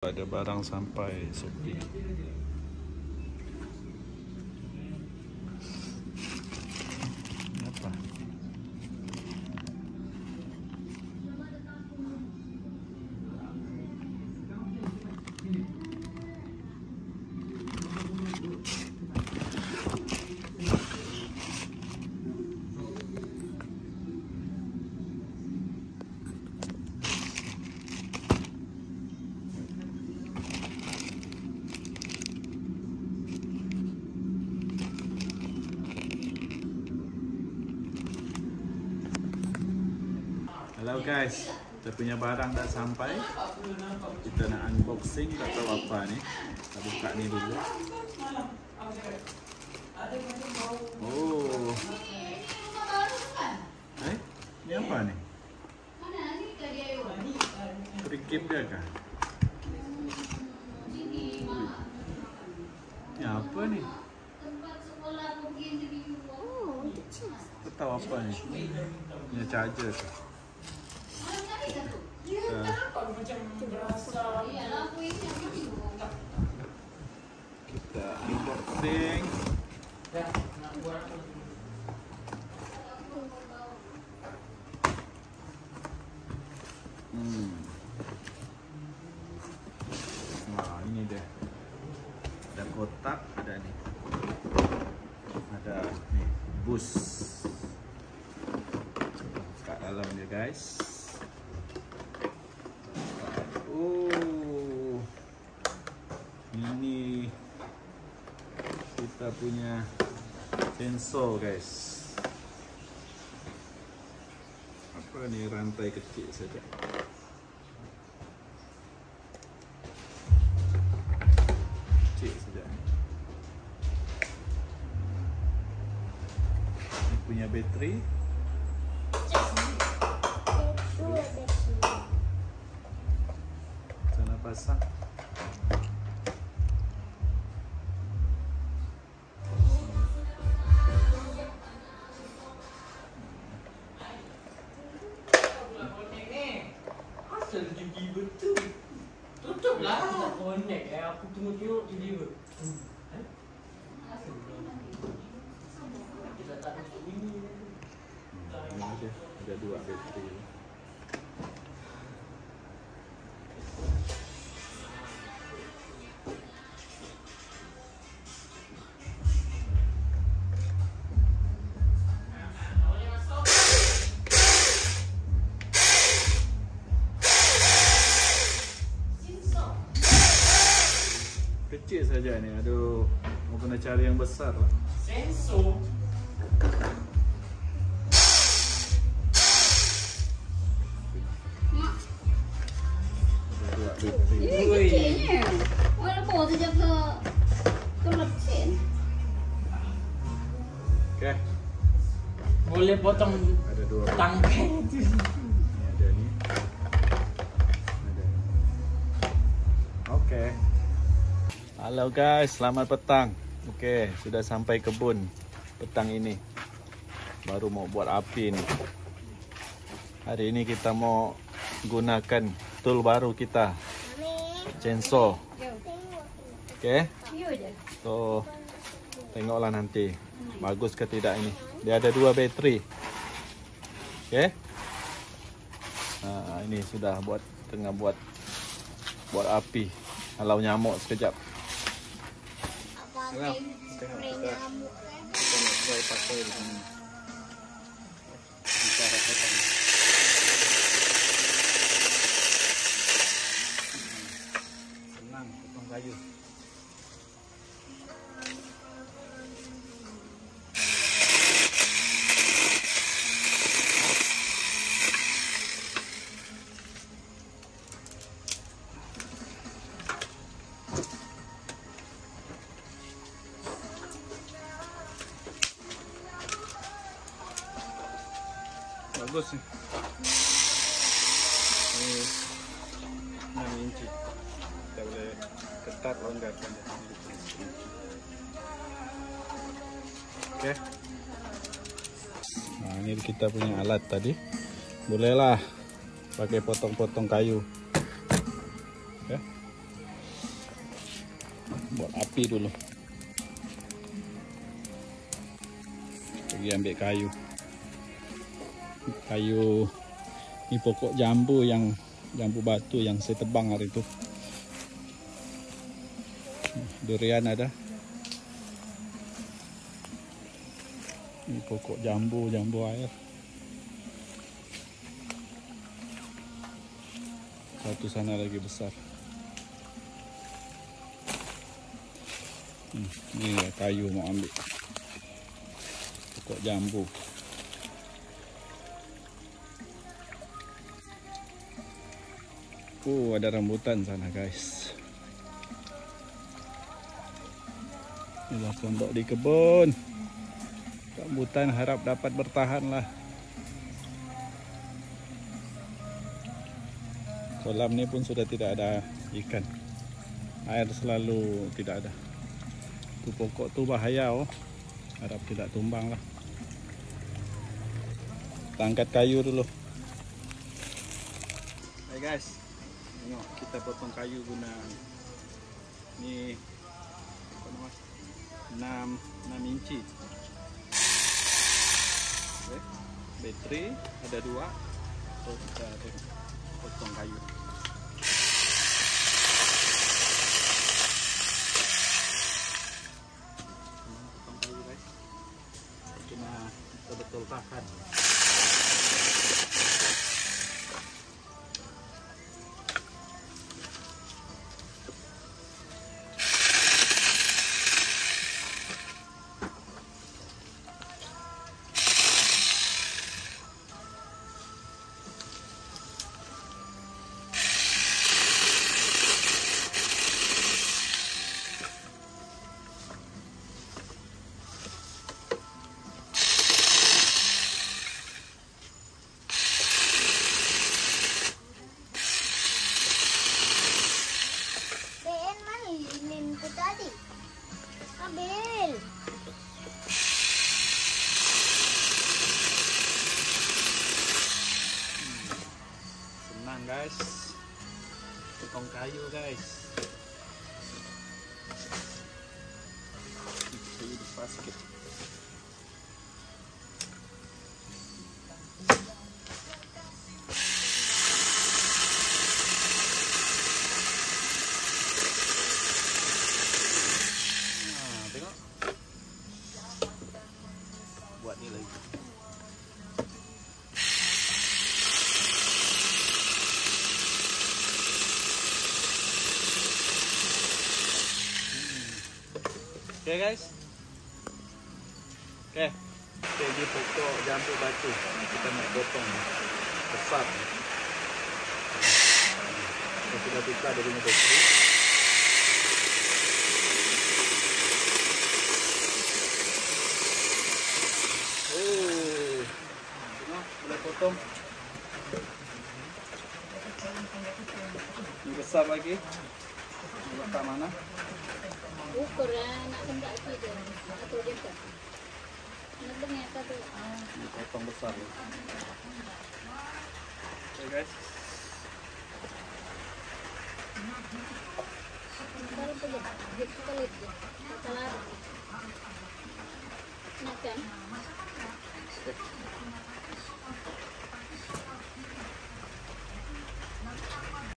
Ada barang sampai Shopee. Ini apa? Halo guys, kita punya barang dah sampai. Kita nak unboxing, tak tahu apa ni. Kita buka ni dulu. Oh. Ni apa ni? Trikip dia kah? Ni apa ni? Tak tahu apa ni. Ni charger kah? Kita unboxing. Nah, ini dia. Ada kotak, ada ni. Ada ni bus. Kat dalam dia guys. Oh, ini kita punya sensor guys. Apa ni, rantai kecil saja. Kecil saja. Ini punya bateri. Pasang. Asal tinggi betul. Tutuplah. Tak connect. Aku tengok deliver. Kita tak tutup ini. Ada dua bateri. Kecil saja ni. Aduh, mau kena cari yang besar lah. Sensor. Ada dua bateri. Kecilnya. Orang bawa saja ke mesin. Okey. Boleh potong Ada dua. tangkai tu. Ni ada ni. Ada. Okey. Halo guys, selamat petang. Okey, sudah sampai kebun petang ini. Baru mau buat api ni. Hari ini kita mau gunakan tool baru kita. Chainsaw. Okey. So, tengoklah nanti bagus ke tidak ini. Dia ada dua bateri. Okey. Nah, ini sudah tengah buat api. Halau nyamuk sekejap. Tengok kita nak try pakai di sini. Cara potong. Senang potong kayu. Bagus nih. Ini 6 inci. Kita boleh ketat longgarkan. Oke. Nah, ini kita punya alat tadi. Bolehlah pakai potong-potong kayu. Oke. buat api dulu. Pergi ambil kayu. Kayu ni pokok jambu batu yang saya tebang hari itu. Durian ada. Ini pokok jambu air. Satu sana lagi besar. Ni kayu mau ambil. Pokok jambu. Ada rambutan sana guys. Inilah pondok di kebun. Rambutan harap dapat bertahan lah. Kolam ni pun sudah tidak ada ikan. Air selalu tidak ada. Tu pokok tu bahaya oh. Harap tidak tumbang lah. Kita angkat kayu dulu. Hai guys. Tengok kita potong kayu guna ni apa nama 6 inci. Okay. Bateri ada 2. So kita potong kayu. Potong kayu guys. Kena betul-betul tahan. Senang guys, potong kayu guys. Kayu besar sikit. Tengok. Buat ni lagi. Okay guys. Okay. Di pokok jambu batu kita nak potong besar. Kita sudah buka dari bateri. Tengok, boleh potong. Ini besar lagi. Ini letak mana? Ukur nak hendak kita atau dia tak. Nak dengar kata. Ini potong besar. Okay guys. Kalau boleh, dia kulit je. Salah. Nak kan?